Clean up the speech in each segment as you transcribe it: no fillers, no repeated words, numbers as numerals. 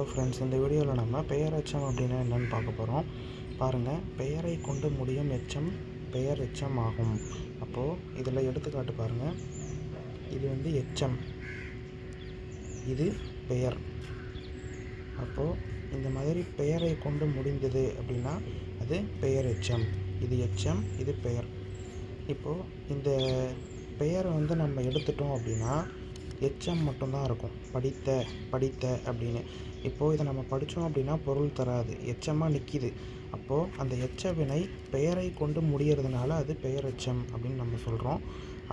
Hello friends, இந்த வீடியோவில் நம்ம பெயரெச்சம் அப்படின்னா என்னென்னு பார்க்க போகிறோம். பாருங்கள், பெயரை கொண்டு முடியும் எச்சம் பெயர் எச்சம் ஆகும். அப்போது இதில் எடுத்துக்காட்டு பாருங்கள். இது வந்து எச்சம், இது பெயர். அப்போது இந்த மாதிரி பெயரை கொண்டு முடிந்தது அப்படின்னா அது பெயர் எச்சம். இது எச்சம், இது பெயர். இப்போது இந்த பெயரை வந்து நம்ம எடுத்துட்டோம் அப்படின்னா எச்சம் மட்டும்தான் இருக்கும். படித்த அப்படின்னு. இப்போது இதை நம்ம படித்தோம் அப்படின்னா பொருள் தராது, எச்சமாக நிற்கிது. அப்போது அந்த எச்ச வினை பெயரை கொண்டு முடியறதுனால அது பெயரெச்சம் அப்படின்னு நம்ம சொல்கிறோம்.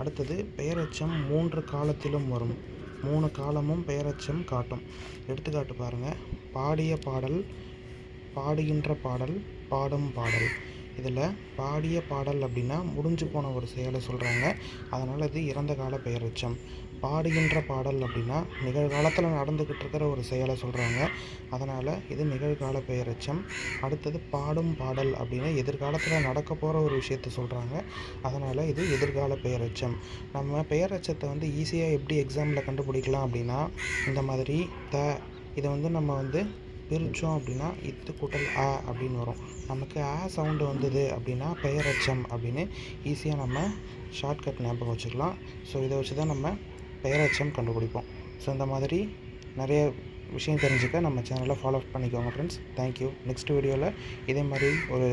அடுத்தது, பெயரெச்சம் 3 காலத்திலும் வரும். 3 காலமும் பெயரெச்சம் காட்டும். எடுத்துக்காட்டு பாருங்கள். பாடிய பாடல், பாடுகின்ற பாடல், பாடும் பாடல். இதில் பாடிய பாடல் அப்படின்னா முடிஞ்சு போன ஒரு செயலை சொல்கிறாங்க, அதனால் இது இறந்த கால பெயரெச்சம். பாடுகின்ற பாடல் அப்படின்னா நிகழ்காலத்தில் நடந்துக்கிட்டு இருக்கிற ஒரு செயலை சொல்கிறாங்க, அதனால் இது நிகழ்கால பெயரெச்சம். அடுத்தது, பாடும் பாடல் அப்படின்னா எதிர்காலத்தில் நடக்க போகிற ஒரு விஷயத்தை சொல்கிறாங்க, அதனால் இது எதிர்கால பெயரெச்சம். நம்ம பெயரெச்சத்தை வந்து ஈஸியாக எப்படி எக்ஸாமில் கண்டுபிடிக்கலாம் அப்படின்னா, இந்த மாதிரி இதை வந்து நம்ம வந்து பிரித்தோம் அப்படின்னா இத்து கூட்டல் அ அப்படின்னு வரும். நமக்கு சவுண்டு வந்தது அப்படின்னா பெயரெச்சம் அப்படின்னு ஈஸியாக நம்ம ஷார்ட்கட் ஞாபகம் வச்சுக்கலாம். ஸோ இதை வச்சு தான் நம்ம பெயரெச்சம் கண்டுபிடிப்போம். ஸோ இந்த மாதிரி நிறைய விஷயம் தெரிஞ்சுக்க நம்ம சேனலை ஃபாலோ பண்ணிக்கோங்க ஃப்ரெண்ட்ஸ். தேங்க்யூ. நெக்ஸ்ட் வீடியோவில் இதே மாதிரி ஒரு